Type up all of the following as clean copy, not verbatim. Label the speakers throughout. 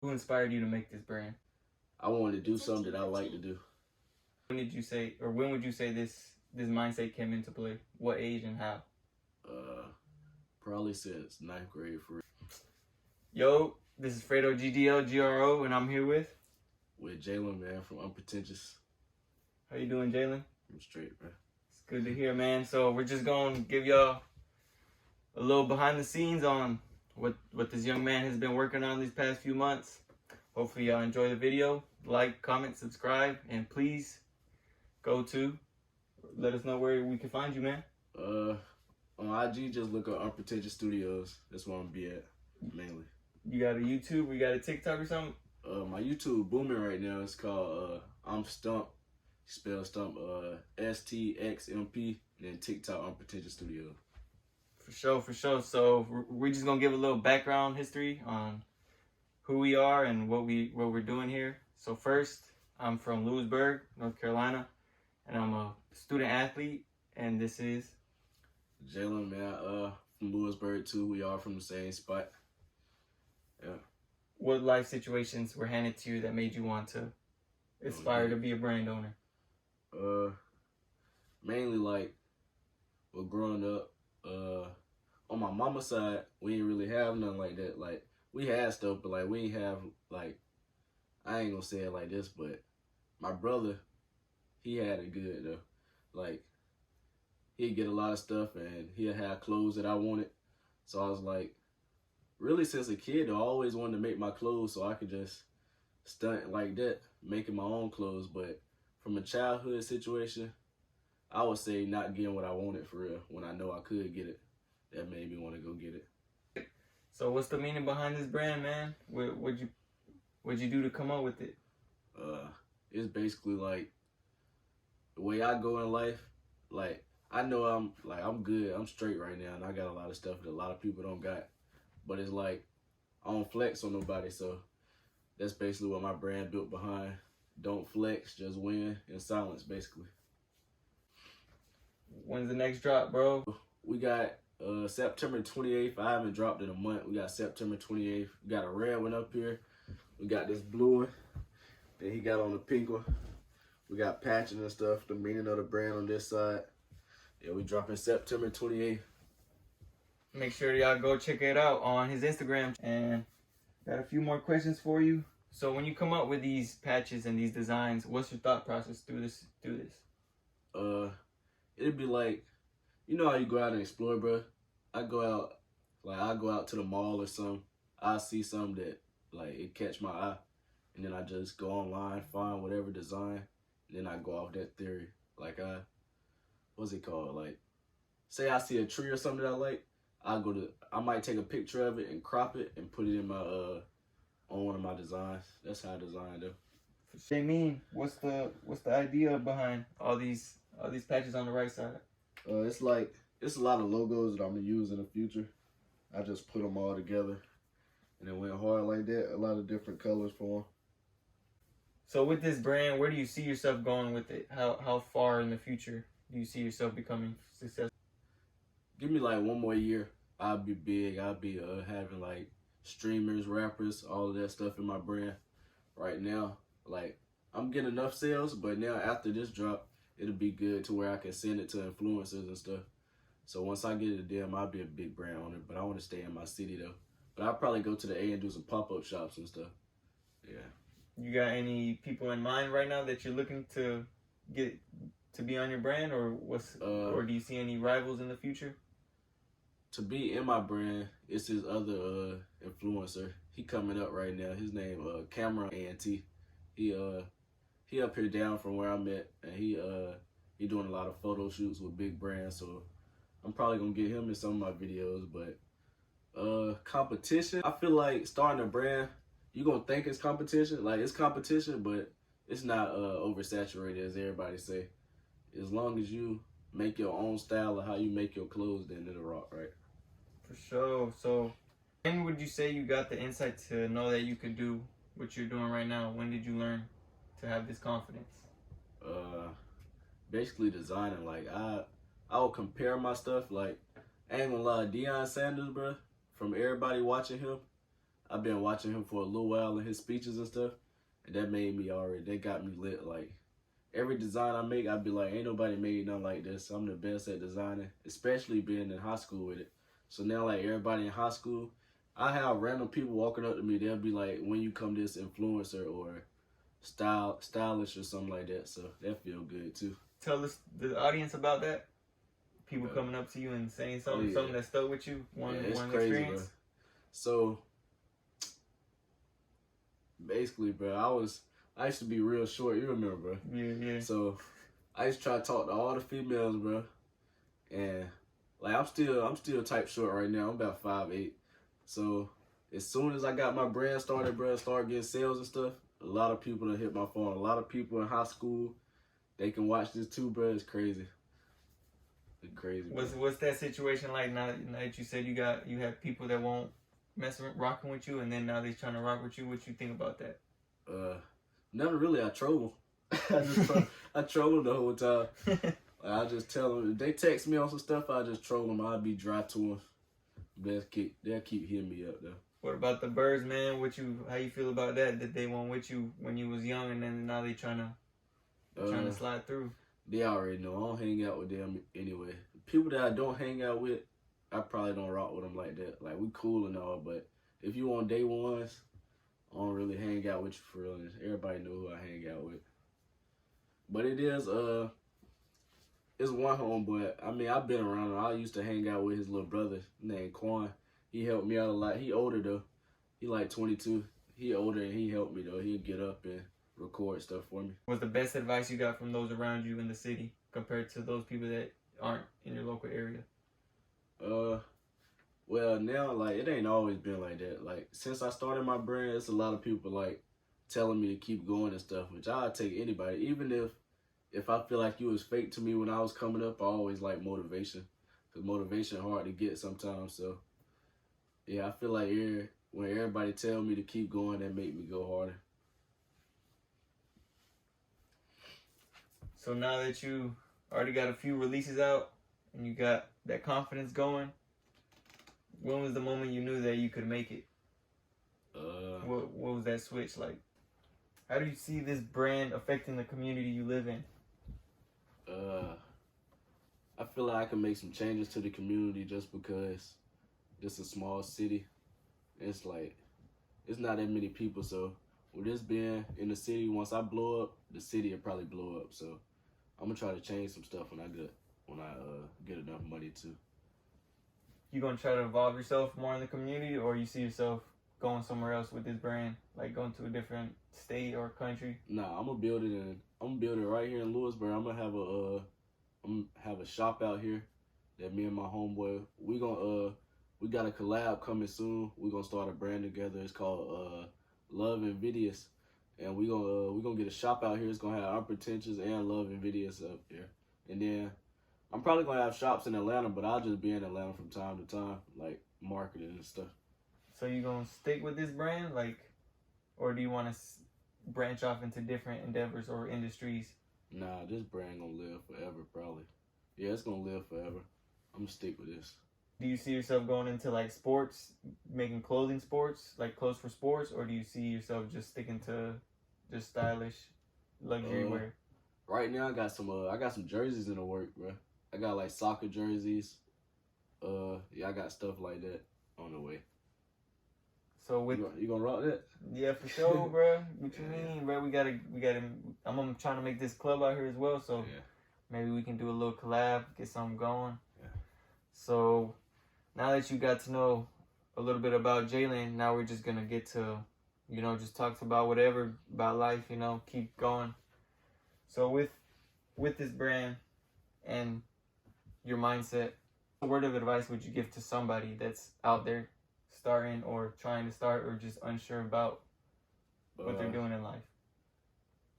Speaker 1: Who inspired you to make this brand?
Speaker 2: I wanted to do something that I like to do.
Speaker 1: When did you say, or when would you say this mindset came into play? What age and how?
Speaker 2: Probably since 9th grade for
Speaker 1: Yo, this is Fredo GDL and I'm here with
Speaker 2: Jaylen, man, from Unpretentious.
Speaker 1: How you doing, Jaylen?
Speaker 2: I'm straight, man.
Speaker 1: It's good to hear, man. So we're just gonna give y'all a little behind the scenes on what this young man has been working on these past few months. Hopefully y'all enjoy the video. Like, comment, subscribe, and please let us know where we can find you, man.
Speaker 2: On IG, just look up Unpretentious Studios. That's where I'm gonna be at, mainly.
Speaker 1: You got a YouTube? We got a TikTok or something?
Speaker 2: My YouTube booming right now. It's called I'm Stump. Spell Stump STXMP, and then TikTok Unpretentious Studios.
Speaker 1: For sure. So we're just gonna give a little background history on who we are and what we're doing here. So first, I'm from Lewisburg, North Carolina, and I'm a student athlete. And this is
Speaker 2: Jaylen, man. From Lewisburg too. We are from the same spot. Yeah.
Speaker 1: What life situations were handed to you that made you want to aspire to be a brand owner?
Speaker 2: Mainly like, well, growing up, on my mama's side, we didn't really have nothing like that. Like, we had stuff, but like, we ain't have, like, I ain't gonna say it like this, but my brother, he had it good though. Like, he'd get a lot of stuff and he'd have clothes that I wanted. So I was like, really since a kid, I always wanted to make my clothes so I could just stunt like that, making my own clothes. But from a childhood situation, I would say not getting what I wanted for real when I know I could get it. That made me want to go get it.
Speaker 1: So what's the meaning behind this brand, man? What'd you do to come up with it?
Speaker 2: It's basically like the way I go in life. Like, I know I'm good. I'm straight right now, and I got a lot of stuff that a lot of people don't got. But it's like I don't flex on nobody, so that's basically what my brand built behind. Don't flex, just win in silence, basically.
Speaker 1: When's the next drop, bro?
Speaker 2: We got September 28th. I haven't dropped in a month. We got September 28th. We got a red one up here. We got this blue one. Then he got on the pink one. We got patching and stuff, the meaning of the brand on this side. Yeah, we dropping September 28th.
Speaker 1: Make sure y'all go check it out on his Instagram. And got a few more questions for you. So when you come up with these patches and these designs, what's your thought process through this?
Speaker 2: It'd be like, you know how you go out and explore, bro? I go out to the mall or something. I see something that, like, it catch my eye. And then I just go online, find whatever design. And then I go off that theory. Like, what's it called? Like, say I see a tree or something that I like. I might take a picture of it and crop it and put it in my, on one of my designs. That's how I design them.
Speaker 1: I mean, what's the idea behind all these patches on the right side?
Speaker 2: It's a lot of logos that I'm gonna use in the future. I just put them all together and it went hard like that. A lot of different colors for them.
Speaker 1: So with this brand, where do you see yourself going with it? How far in the future do you see yourself becoming successful?
Speaker 2: Give me like one more year, I'll be big. I'll be having like streamers, rappers, all of that stuff in my brand. Right now, like, I'm getting enough sales, but now after this drop, it'll be good to where I can send it to influencers and stuff. So once I get it to them, I'll be a big brand owner, but I want to stay in my city though. But I'll probably go to the A and do some pop-up shops and stuff. Yeah.
Speaker 1: You got any people in mind right now that you're looking to get to be on your brand, or or do you see any rivals in the future?
Speaker 2: To be in my brand, it's this other influencer. He coming up right now. His name Cameron A&T. He up here down from where I'm at, and he doing a lot of photo shoots with big brands. So I'm probably gonna get him in some of my videos. But competition, I feel like starting a brand, you gonna think it's competition. Like, it's competition, but it's not oversaturated as everybody say. As long as you make your own style of how you make your clothes, then it'll rock, right?
Speaker 1: For sure. So when would you say you got the insight to know that you could do what you're doing right now? When did you learn to have this confidence?
Speaker 2: Basically designing. Like, I would compare my stuff. Like, I ain't gonna lie, Deion Sanders, bro, from everybody watching him, I've been watching him for a little while in his speeches and stuff, and that got me lit. Like every design I make, I'd be like, ain't nobody made nothing like this. I'm the best at designing, especially being in high school with it. So now, like everybody in high school, I have random people walking up to me. They'll be like, when you come this influencer or stylish or something like that. So that feel good too.
Speaker 1: Tell us the audience about that. People coming up to you and saying something, something that stuck with you. One
Speaker 2: crazy,
Speaker 1: experience.
Speaker 2: Bro. So basically, bro, I used to be real short. You remember, bro?
Speaker 1: Yeah.
Speaker 2: So I used to try to talk to all the females, bro, and like I'm still type short right now. I'm about 5'8". So as soon as I got my brand started, bro, start getting sales and stuff, a lot of people that hit my phone. A lot of people in high school, they can watch this too, bro. It's crazy. It's crazy.
Speaker 1: What's that situation like now that you said you have people that won't rocking with you, and then now they're trying to rock with you? What you think about that?
Speaker 2: Never really. I troll them. I troll them the whole time. I just tell them if they text me on some stuff, I just troll them. I'll be dry to them. They'll keep hitting me up though.
Speaker 1: What about the birds, man? How you feel about that? That they weren't with you when you was young, and then now they trying to slide through? They
Speaker 2: already know. I don't hang out with them anyway. People that I don't hang out with, I probably don't rock with them like that. Like we cool and all, but if you on day ones, I don't really hang out with you for real. Everybody know who I hang out with. But it is it's one homeboy. I mean, I've been around him. I used to hang out with his little brother named Quan. He helped me out a lot. He older though. He like 22. He older and he helped me though. He'll get up and record stuff for me.
Speaker 1: What's the best advice you got from those around you in the city compared to those people that aren't in your local area?
Speaker 2: Well, now, like, it ain't always been like that. Like, since I started my brand, it's a lot of people, like, telling me to keep going and stuff, which I'll take anybody. Even if I feel like you was fake to me when I was coming up, I always like motivation. Because motivation hard to get sometimes, so, yeah, I feel like when everybody tell me to keep going, that make me go harder.
Speaker 1: So now that you already got a few releases out and you got that confidence going, when was the moment you knew that you could make it? What was that switch like? How do you see this brand affecting the community you live in?
Speaker 2: I feel like I can make some changes to the community just because it's a small city. It's like, it's not that many people, so with this being in the city, once I blow up, the city will probably blow up. So I'm gonna try to change some stuff when I get enough money too.
Speaker 1: You gonna try to involve yourself more in the community, or you see yourself going somewhere else with this brand, like going to a different state or country?
Speaker 2: Nah, I'm gonna build it right here in Lewisburg. I'm gonna have a shop out here that me and my homeboy we got a collab coming soon. We're gonna start a brand together. It's called Love Invidious, and we gonna get a shop out here. It's gonna have Unpretentious and Love Invidious up there, and then I'm probably gonna have shops in Atlanta, but I'll just be in Atlanta from time to time, like marketing and stuff.
Speaker 1: So you gonna stick with this brand, like, or do you want to branch off into different endeavors or industries?
Speaker 2: Nah, this brand gonna live forever, probably. Yeah, it's gonna live forever. I'm gonna stick with this.
Speaker 1: Do you see yourself going into like sports, making clothing sports, like clothes for sports, or do you see yourself just sticking to just stylish luxury wear?
Speaker 2: Right now, I got some jerseys in the work, bro. I got like soccer jerseys. Yeah, I got stuff like that on the way.
Speaker 1: So with
Speaker 2: you gonna rock that?
Speaker 1: Yeah, for sure, bro. What you mean, bro? We gotta. I'm trying to make this club out here as well, so maybe we can do a little collab, get something going.
Speaker 2: Yeah.
Speaker 1: So now that you got to know a little bit about Jaylen, now we're just gonna get to, just talk about whatever about life, keep going. So with this brand and your mindset, what word of advice would you give to somebody that's out there starting or trying to start or just unsure about what they're doing in life?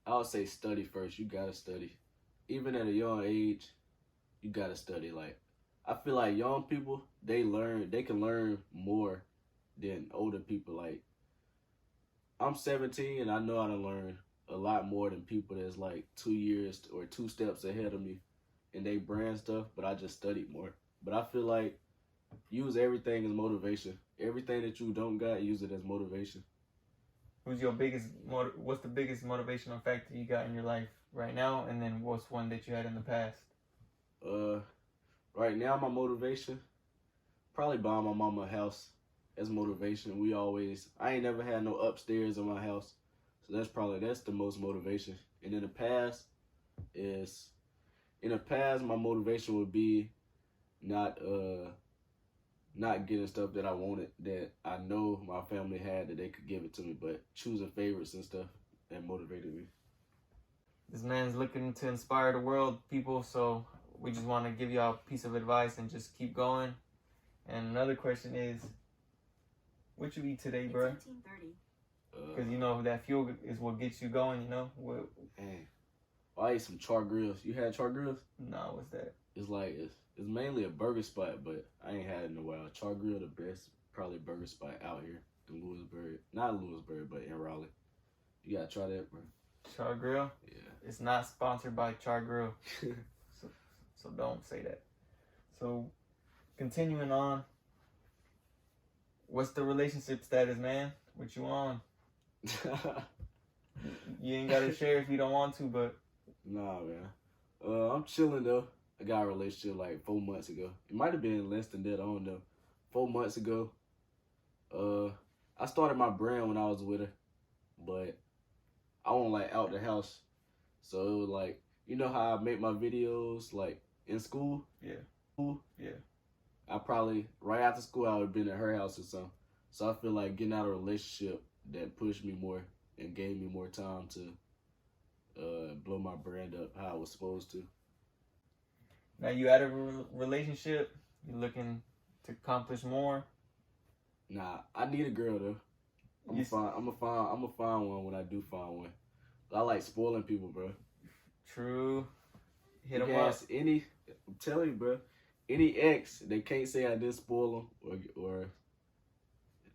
Speaker 2: I would say study first. You gotta study. Even at a young age, you gotta study. Like, I feel like young people, they can learn more than older people. Like, I'm 17 and I know how to learn a lot more than people that's like 2 years or 2 steps ahead of me and they brand stuff, but I just studied more. But I feel like use everything as motivation. Everything that you don't got, use it as motivation.
Speaker 1: What's the biggest motivational factor you got in your life right now, and then what's one that you had in the past?
Speaker 2: Right now my motivation, probably buying my mama a house as motivation. I ain't never had no upstairs in my house, so that's the most motivation. And in the past my motivation would be not getting stuff that I wanted, that I know my family had, that they could give it to me, but choosing favorites and stuff that motivated me.
Speaker 1: This man's looking to inspire the world, people, so we just want to give y'all a piece of advice and just keep going. And another question is, what you eat today, bro?
Speaker 3: It's 18:30.
Speaker 1: Because you know that fuel is what gets you going, you know?
Speaker 2: Man, I ate some char grills. You had char grills?
Speaker 1: Nah, what's that?
Speaker 2: It's mainly a burger spot, but I ain't had it in a while. Char Grill, the best probably burger spot out here in Lewisburg. Not Lewisburg, but in Raleigh. You gotta try that, bro.
Speaker 1: Char Grill?
Speaker 2: Yeah.
Speaker 1: It's not sponsored by Char Grill. So don't say that. So continuing on, what's the relationship status, man? What you on? You ain't gotta share if you don't want to, but
Speaker 2: Nah, man. I'm chilling though. I got a relationship like 4 months ago. It might have been less than that. I don't know. 4 months ago. I started my brand when I was with her, but I wasn't like out the house. So it was like, you know how I make my videos like in school?
Speaker 1: yeah.
Speaker 2: I probably, right after school, I would have been at her house or something. So I feel like getting out of a relationship that pushed me more and gave me more time to blow my brand up how I was supposed to.
Speaker 1: Now you out of a relationship, you looking to accomplish more.
Speaker 2: Nah, I need a girl though. I'm gonna find one when I do find one. I like spoiling people, bro.
Speaker 1: True. Hit
Speaker 2: You
Speaker 1: them
Speaker 2: can
Speaker 1: up.
Speaker 2: ask I'm telling you, bro. Any ex, they can't say I did spoil them, or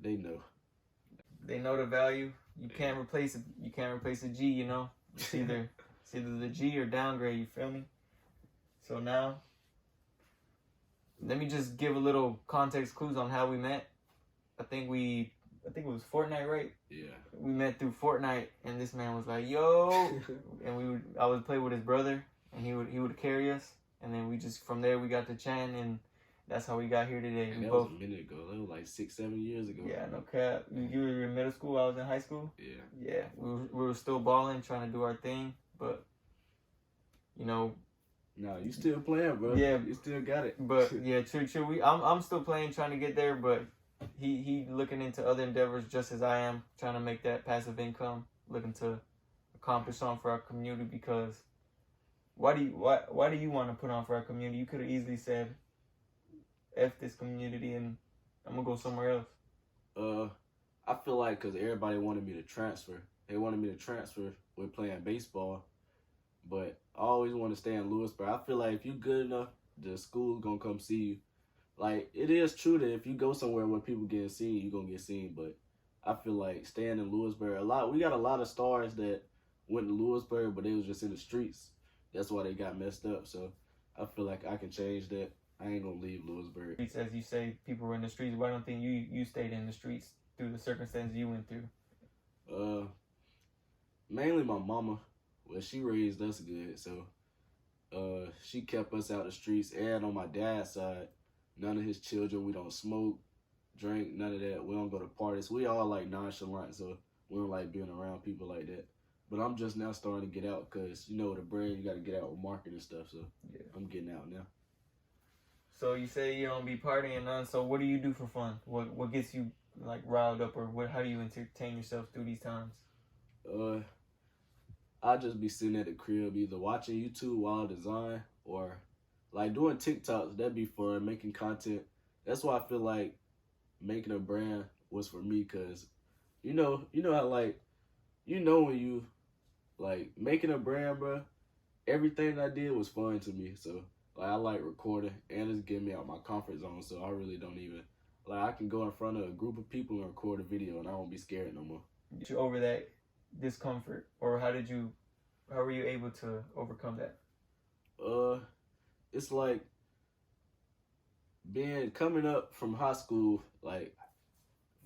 Speaker 2: they know.
Speaker 1: They know the value. You can't replace it. You can't replace a G. You know, it's either the G or downgrade. You feel me? So now, let me just give a little context clues on how we met. I think it was Fortnite, right?
Speaker 2: Yeah.
Speaker 1: We met through Fortnite, and this man was like, "Yo," and I would play with his brother, and he would carry us, and then from there we got to chatting, and that's how we got here today.
Speaker 2: And that was a minute ago. That was like 6-7 years ago.
Speaker 1: Yeah, no cap. You were in middle school. I was in high school.
Speaker 2: Yeah.
Speaker 1: Yeah, we were still balling, trying to do our thing, but you know.
Speaker 2: No, you still playing, bro.
Speaker 1: Yeah,
Speaker 2: you still got it.
Speaker 1: But yeah, true. I'm still playing, trying to get there, but he looking into other endeavors just as I am, trying to make that passive income, looking to accomplish something for our community. Because why do you want to put on for our community? You could have easily said, "F this community," and I'm gonna go somewhere else.
Speaker 2: I feel like because everybody wanted me to transfer. They wanted me to transfer with playing baseball. But I always want to stay in Lewisburg. I feel like if you're good enough, the school's going to come see you. Like, it is true that if you go somewhere where people get seen, you're going to get seen. But I feel like staying in Lewisburg, we got a lot of stars that went to Lewisburg, but they was just in the streets. That's why they got messed up. So I feel like I can change that. I ain't going to leave Lewisburg.
Speaker 1: As you say, people were in the streets. Why don't think you stayed in the streets through the circumstances you went through?
Speaker 2: Mainly my mama. Well, she raised us good, so she kept us out the streets. And on my dad's side, none of his children, we don't smoke, drink, none of that. We don't go to parties. We all like nonchalant, so we don't like being around people like that. But I'm just now starting to get out because, you know, the brand, you got to get out with marketing and stuff, so yeah. I'm getting out now.
Speaker 1: So you say you don't be partying none, so what do you do for fun? What gets you, like, riled up, or how do you entertain yourself through these times?
Speaker 2: I just be sitting at the crib, either watching YouTube while I design or like doing TikToks. That'd be fun, making content. That's why I feel like making a brand was for me, cause you know how like, when you like making a brand, bro, everything I did was fun to me. So like I like recording and it's getting me out my comfort zone. So I really don't even like, I can go in front of a group of people and record a video and I won't be scared no more.
Speaker 1: Get you over that discomfort, or how were you able to overcome that?
Speaker 2: It's like being coming up from high school, like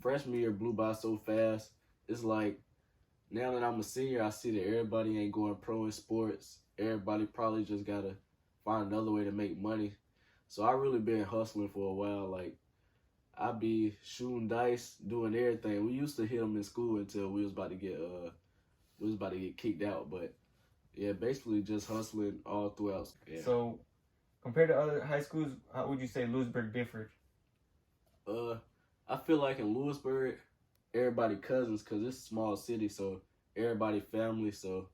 Speaker 2: freshman year blew by so fast. It's like now that I'm a senior, I see that everybody ain't going pro in sports. Everybody probably just gotta find another way to make money. So I really been hustling for a while. Like I be shooting dice, doing everything. We used to hit them in school until we was about to get kicked out. But yeah, basically just hustling all throughout. Yeah.
Speaker 1: So, compared to other high schools, how would you say Lewisburg differed?
Speaker 2: I feel like in Lewisburg, everybody cousins because it's a small city, so everybody family. So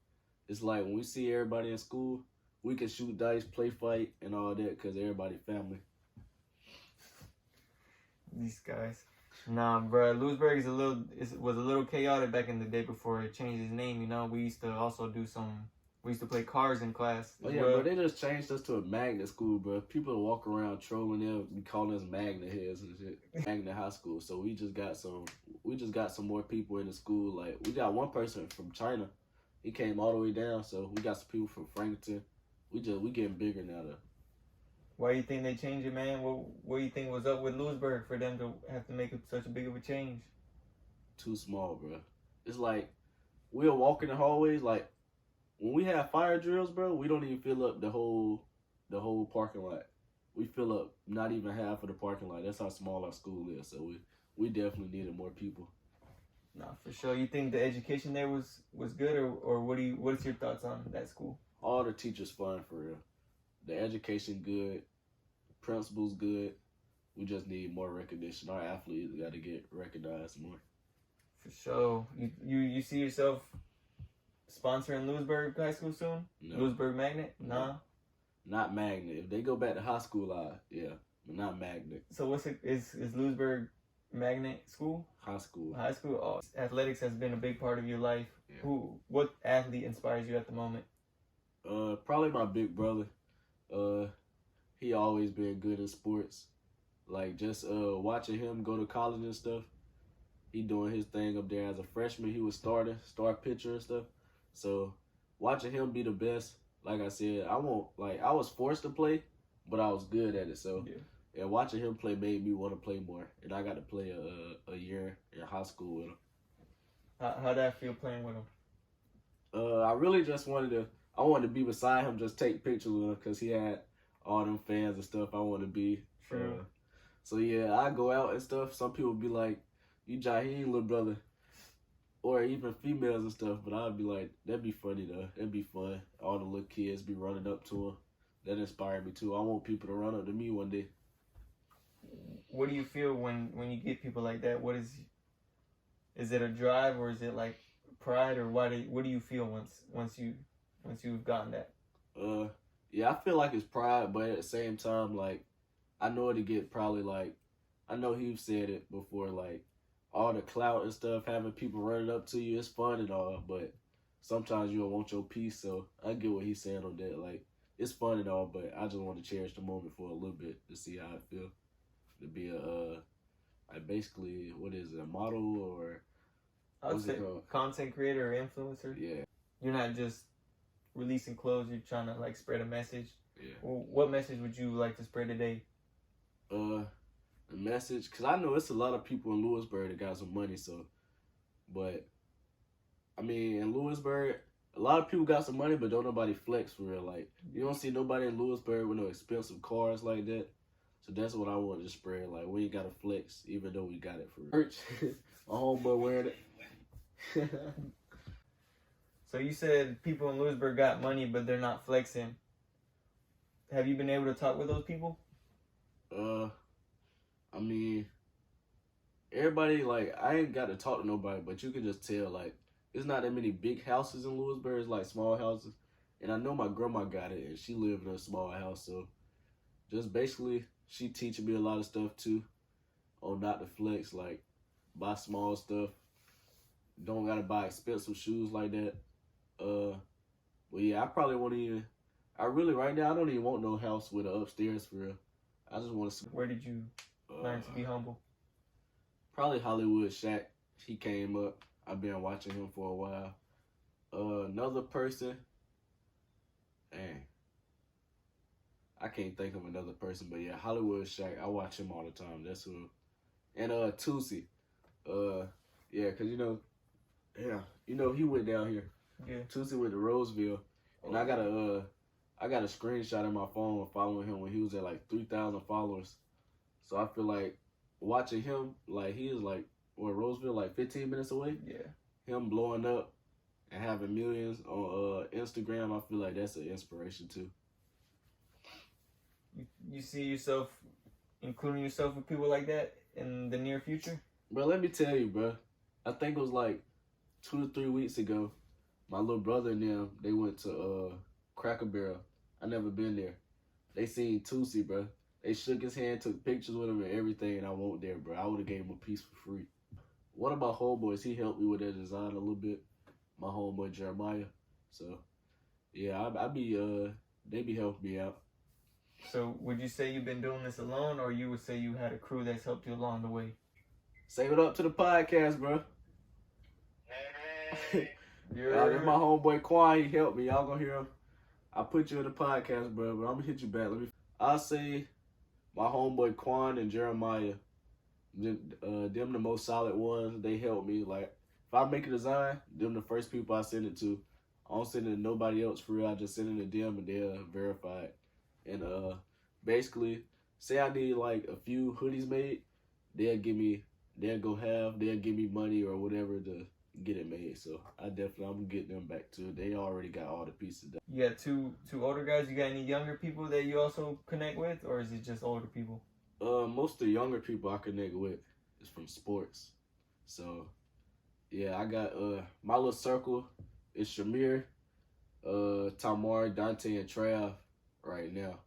Speaker 2: it's like when we see everybody in school, we can shoot dice, play fight, and all that because everybody family.
Speaker 1: These guys. Nah, bro. Lewisburg was a little chaotic back in the day before it changed its name. You know, we used to also we used to play cards in class.
Speaker 2: Oh yeah, bro. They just changed us to a magnet school, bro. People walk around trolling them, be calling us magnet heads and shit. Magnet high school. So we just got some more people in the school. Like we got one person from China. He came all the way down. So we got some people from Frankton. We getting bigger now though.
Speaker 1: Why do you think they changed it, man? What do you think was up with Lewisburg for them to have to make such a big of a change?
Speaker 2: Too small, bro. It's like we'll walk in the hallways. Like when we have fire drills, bro, we don't even fill up the whole parking lot. We fill up not even half of the parking lot. That's how small our school is. So we definitely needed more people.
Speaker 1: Nah, for sure. You think the education there was good, or what's your thoughts on that school?
Speaker 2: All the teachers fun for real. The education good, principals good. We just need more recognition. Our athletes got to get recognized more.
Speaker 1: For sure. You see yourself sponsoring Lewisburg High School soon?
Speaker 2: No.
Speaker 1: Lewisburg Magnet? Nah.
Speaker 2: Not magnet. If they go back to high school, yeah, but not magnet.
Speaker 1: So is Lewisburg Magnet school?
Speaker 2: High school.
Speaker 1: High school. Oh, athletics has been a big part of your life.
Speaker 2: Yeah.
Speaker 1: What athlete inspires you at the moment?
Speaker 2: Probably my big brother. He always been good in sports. Like just watching him go to college and stuff. He doing his thing up there as a freshman. He was star pitcher and stuff. So watching him be the best, like I said, I was forced to play, but I was good at it. So yeah, watching him play made me want to play more. And I got to play a year in high school with him.
Speaker 1: How'd that feel playing with him?
Speaker 2: I really just wanted to be beside him, just take pictures with him because he had all them fans and stuff I want to be.
Speaker 1: True.
Speaker 2: So yeah, I go out and stuff. Some people be like, "You Jaheem, little brother," or even females and stuff. But I'd be like, "That'd be funny though. That'd be fun." All the little kids be running up to him. That inspired me too. I want people to run up to me one day.
Speaker 1: What do you feel when you get people like that? Is it a drive or is it like pride or what do you feel once you've gotten that?
Speaker 2: Yeah, I feel like it's pride, but at the same time, like I know it'll get probably like I know he's said it before, like all the clout and stuff, having people running up to you, it's fun and all, but sometimes you don't want your piece. So I get what he's saying on that. Like it's fun and all, but I just want to cherish the moment for a little bit to see how it feel to be like basically what is it, a model or
Speaker 1: I'd say content creator or influencer.
Speaker 2: Yeah.
Speaker 1: You're not just releasing clothes. You're trying to like spread a message.
Speaker 2: Yeah.
Speaker 1: Well, what message would you like to spread today?
Speaker 2: The message, cause I know it's a lot of people in Lewisburg that got some money. So, but I mean, in Lewisburg, a lot of people got some money, but don't nobody flex for real. Like you don't see nobody in Lewisburg with no expensive cars like that. So that's what I want to spread. Like we ain't gotta flex, even though we got it for merch. My homeboy wearing it.
Speaker 1: So you said people in Lewisburg got money, but they're not flexing. Have you been able to talk with those people?
Speaker 2: I mean, everybody, like, I ain't got to talk to nobody, but you can just tell, like, it's not that many big houses in Lewisburg. It's like small houses. And I know my grandma got it, and she lived in a small house. So just basically, she teaching me a lot of stuff, too, on not to flex, like, buy small stuff. Don't got to buy expensive shoes like that. But yeah, I probably won't even. Right now, I don't even want no house with an upstairs for real. I just want to.
Speaker 1: Where did you learn to be humble?
Speaker 2: Probably Hollywood Shaq. He came up. I've been watching him for a while. Another person. Dang. I can't think of another person, but yeah, Hollywood Shaq. I watch him all the time. That's who. And Tusi. Yeah, cause he went down here.
Speaker 1: Yeah.
Speaker 2: Tusi went to Roseville, and I got a screenshot in my phone following him when he was at like 3,000 followers. So I feel like watching him, like he is like Roseville, like 15 minutes away.
Speaker 1: Yeah.
Speaker 2: Him blowing up and having millions on Instagram, I feel like that's an inspiration too.
Speaker 1: You see yourself including yourself with people like that in the near future?
Speaker 2: Bro, let me tell you, bro. I think it was like 2 to 3 weeks ago. My little brother and them, they went to Cracker Barrel. I never been there. They seen Tusi, bro. They shook his hand, took pictures with him and everything, and I won't there, bro. I would have gave him a piece for free. One of my homeboys, he helped me with that design a little bit. My homeboy Jeremiah. So, yeah, they be helping me out.
Speaker 1: So, would you say you've been doing this alone, or you would say you had a crew that's helped you along the way?
Speaker 2: Save it up to the podcast, bro. That's my homeboy Quan. He helped me. Y'all gonna hear him. I put you in the podcast, bro, but I'm gonna hit you back. I'll say my homeboy Quan and Jeremiah, them the most solid ones. They helped me. Like, if I make a design, them the first people I send it to. I don't send it to nobody else for real. I just send it to them and they'll verify it. And basically, say I need like a few hoodies made, they'll give me money or whatever to get it made. So I'm gonna get them back too. They already got all the pieces done.
Speaker 1: You got two older guys. You got any younger people that you also connect with, or is it just older people?
Speaker 2: Most of the younger people I connect with is from sports. So yeah, I got my little circle is Shamir, Tamar, Dante, and Trav right now.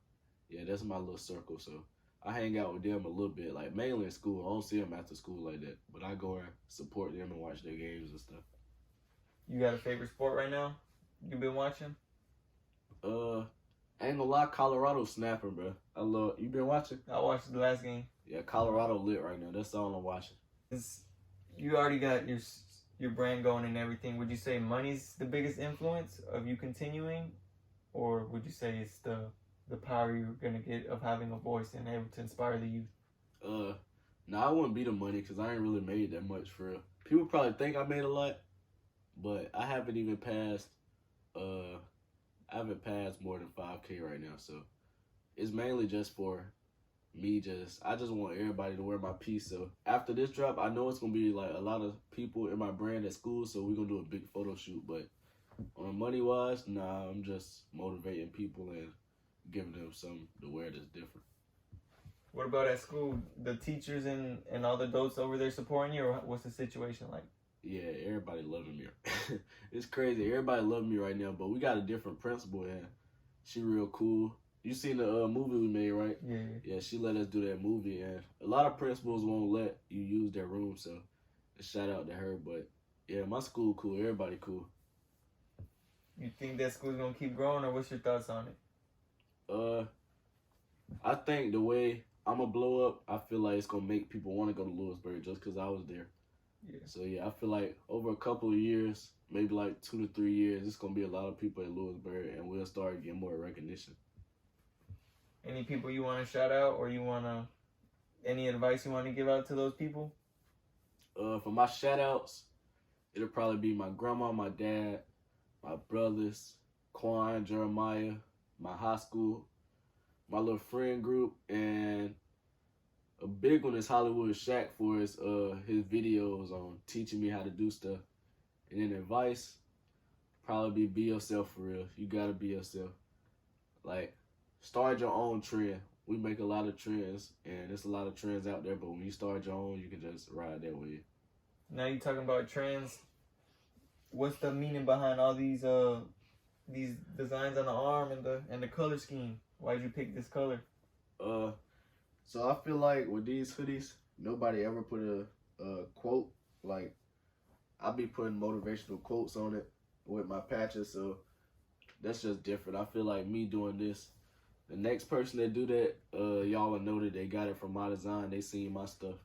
Speaker 2: Yeah, that's my little circle. So I hang out with them a little bit, like mainly in school. I don't see them after school like that, but I go and support them and watch their games and stuff.
Speaker 1: You got a favorite sport right now you've been watching?
Speaker 2: I ain't gonna lie, Colorado snapping, bro. You been watching?
Speaker 1: I watched the last game.
Speaker 2: Yeah, Colorado lit right now. That's all I'm watching.
Speaker 1: You already got your brand going and everything. Would you say money's the biggest influence of you continuing, or would you say it's the power you're gonna get of having a voice and able to inspire the youth?
Speaker 2: I wouldn't be the money because I ain't really made that much for real. People probably think I made a lot, but I haven't even passed. I haven't passed more than 5K right now, so it's mainly just for me. I just want everybody to wear my piece. So after this drop, I know it's gonna be like a lot of people in my brand at school, so we're gonna do a big photo shoot. But on money wise, nah, I'm just motivating people and giving them something to wear that's different.
Speaker 1: What about at school? The teachers and all the adults over there supporting you, or what's the situation like?
Speaker 2: Yeah, everybody loving me. It's crazy. Everybody loving me right now, but we got a different principal, and she real cool. You seen the movie we made, right?
Speaker 1: Yeah.
Speaker 2: Yeah, she let us do that movie, and a lot of principals won't let you use their room, so a shout out to her. But yeah, my school cool. Everybody cool.
Speaker 1: You think that school's gonna keep growing, or what's your thoughts on it?
Speaker 2: I think the way I'm gonna blow up, I feel like it's gonna make people want to go to Lewisburg just because I was there.
Speaker 1: Yeah.
Speaker 2: So yeah, I feel like over a couple of years, maybe like 2 to 3 years, it's gonna be a lot of people at Lewisburg, and we'll start getting more recognition.
Speaker 1: Any people you want to shout out, or any advice you want to give out to those people?
Speaker 2: For my shout outs, it'll probably be my grandma, my dad, my brothers, Quan, Jeremiah, my high school, my little friend group, and a big one is Hollywood Shaq for his videos on teaching me how to do stuff. And then advice, probably be yourself for real. You gotta be yourself. Like, start your own trend. We make a lot of trends, and there's a lot of trends out there, but when you start your own, you can just ride that wave.
Speaker 1: Now you're talking about trends. What's the meaning behind all these designs on the arm and the color scheme? Why'd you pick this color?
Speaker 2: So I feel like with these hoodies, nobody ever put a quote. Like, I be putting motivational quotes on it with my patches, so that's just different. I feel like me doing this, the next person that do that, y'all will know that they got it from my design. They seen my stuff.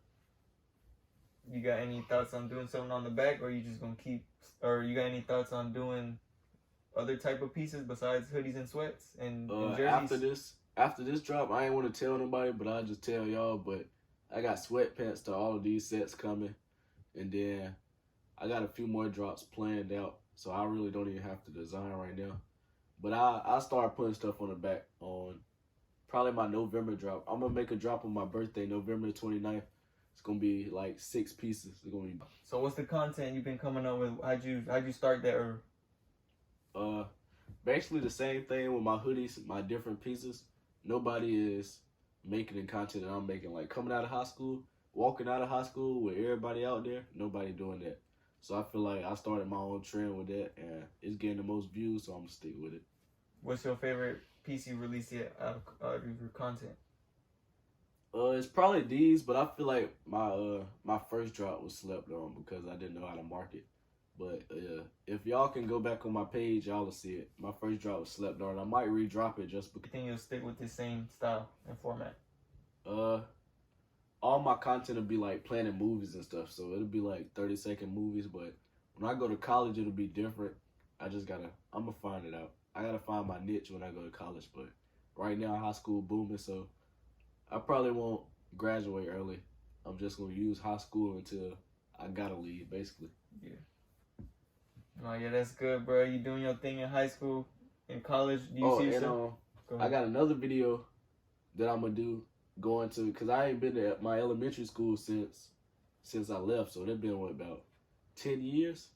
Speaker 1: You got any thoughts on doing something on the back, or you just gonna you got any thoughts on doing other type of pieces besides hoodies and sweats and jerseys?
Speaker 2: after this drop, I ain't want to tell nobody, but I'll just tell y'all. But I got sweatpants to all of these sets coming, and then I got a few more drops planned out, so I really don't even have to design right now. But I start putting stuff on the back on probably my November drop. I'm gonna make a drop on my birthday, November 29th. It's gonna be like 6 pieces. It's gonna be.
Speaker 1: So what's the content you've been coming up with? How'd you start that?
Speaker 2: Basically the same thing with my hoodies, my different pieces. Nobody is making the content that I'm making. Like coming out of high school, walking out of high school with everybody out there, nobody doing that. So I feel like I started my own trend with that, and it's getting the most views, so I'm gonna stick with it.
Speaker 1: What's your favorite piece you released yet out of your content?
Speaker 2: It's probably these, but I feel like my first drop was slept on because I didn't know how to market. But if y'all can go back on my page, y'all will see it. My first drop was slept on. I might re-drop it just because.
Speaker 1: You think you'll stick with the same style and format?
Speaker 2: All my content will be like planning movies and stuff, so it'll be like 30-second movies. But when I go to college, it'll be different. I'm gonna find it out. I gotta find my niche when I go to college. But right now, high school booming, so I probably won't graduate early. I'm just gonna use high school until I gotta leave, basically.
Speaker 1: Yeah. Oh yeah, that's good, bro. You doing your thing in high school, in college? Do you see yourself?
Speaker 2: I got another video that I'm gonna do going to, cause I ain't been to my elementary school since I left, so they've been about 10 years.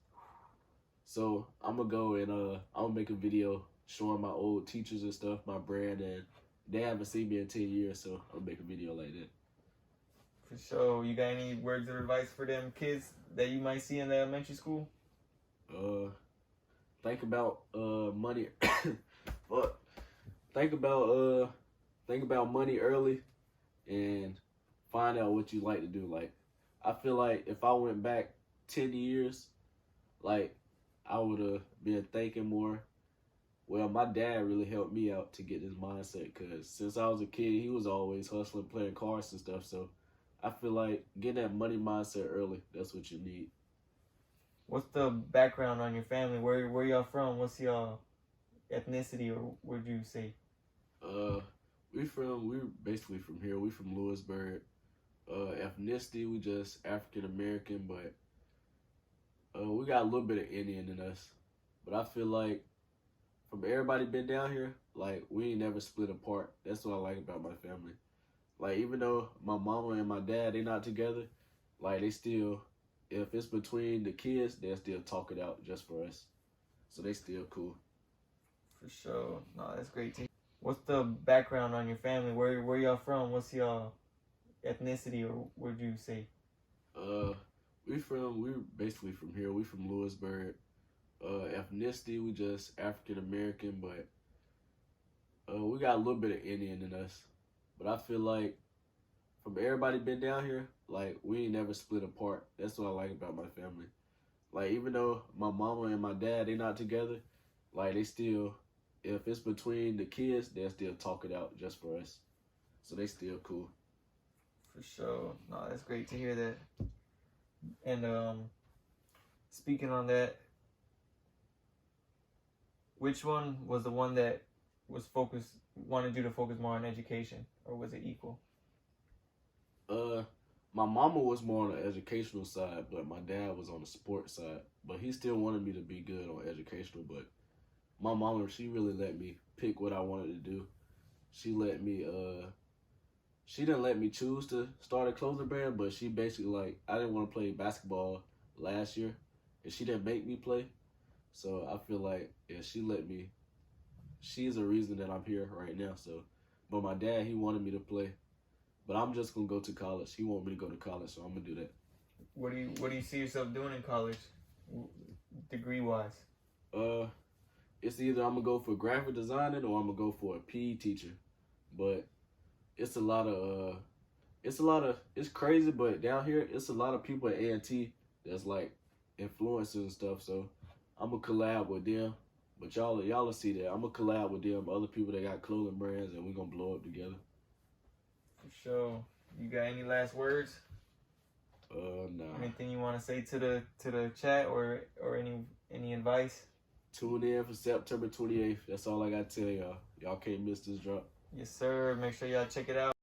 Speaker 2: So I'm gonna go and I'm gonna make a video showing my old teachers and stuff, my brand, and they haven't seen me in 10 years, so I'm gonna make a video like that.
Speaker 1: For sure. You got any words of advice for them kids that you might see in the elementary school?
Speaker 2: Think about money. Think about money early, and find out what you like to do. Like, I feel like if I went back 10 years, like, I would have been thinking more. Well, my dad really helped me out to get this mindset, because since I was a kid, he was always hustling, playing cards and stuff. So I feel like getting that money mindset early, that's what you need.
Speaker 1: What's the background on your family? Where y'all from? What's your ethnicity, or would you say?
Speaker 2: We're basically from here. We from Lewisburg. Ethnicity, we just African American, but we got a little bit of Indian in us. But I feel like from everybody been down here, like, we ain't never split apart. That's what I like about my family. Like, even though my mama and my dad, they not together, like, they still, if it's between the kids, they'll still talk it out just for us. So they still cool.
Speaker 1: For sure. No, that's great to hear. What's the background on your family? Where y'all from? What's your ethnicity, or would you say?
Speaker 2: We're basically from here. We from Lewisburg. Ethnicity, we just African American, but we got a little bit of Indian in us. But I feel like from everybody been down here, like, we ain't never split apart. That's what I like about my family. Like, even though my mama and my dad, they not together, like, they still, if it's between the kids, they'll still talk it out just for us. So they still cool.
Speaker 1: For sure. No, that's great to hear that. And speaking on that, which one was the one that wanted you to focus more on education, or was it equal?
Speaker 2: My mama was more on the educational side, but my dad was on the sports side. But he still wanted me to be good on educational, but my mama, she really let me pick what I wanted to do. She let me, she didn't let me choose to start a clothing brand, but she basically, like, I didn't want to play basketball last year, and she didn't make me play. So I feel like, yeah, she let me. She's the reason that I'm here right now. So, but my dad, he wanted me to play. But I'm just gonna go to college. He want me to go to college, so I'm gonna do that.
Speaker 1: What do you see yourself doing in college, degree wise?
Speaker 2: It's either I'm gonna go for graphic designing or I'm gonna go for a PE teacher. But it's it's crazy. But down here, it's a lot of people at A&T that's like influencers and stuff. So I'm gonna collab with them. But y'all will see that. I'm gonna collab with them, other people that got clothing brands, and we're gonna blow up together.
Speaker 1: For sure. You got any last words?
Speaker 2: Nah.
Speaker 1: Anything you want to say to the chat, or any advice?
Speaker 2: Tune in for September 28th. That's all I gotta tell y'all. Y'all can't miss this drop.
Speaker 1: Yes, sir. Make sure y'all check it out.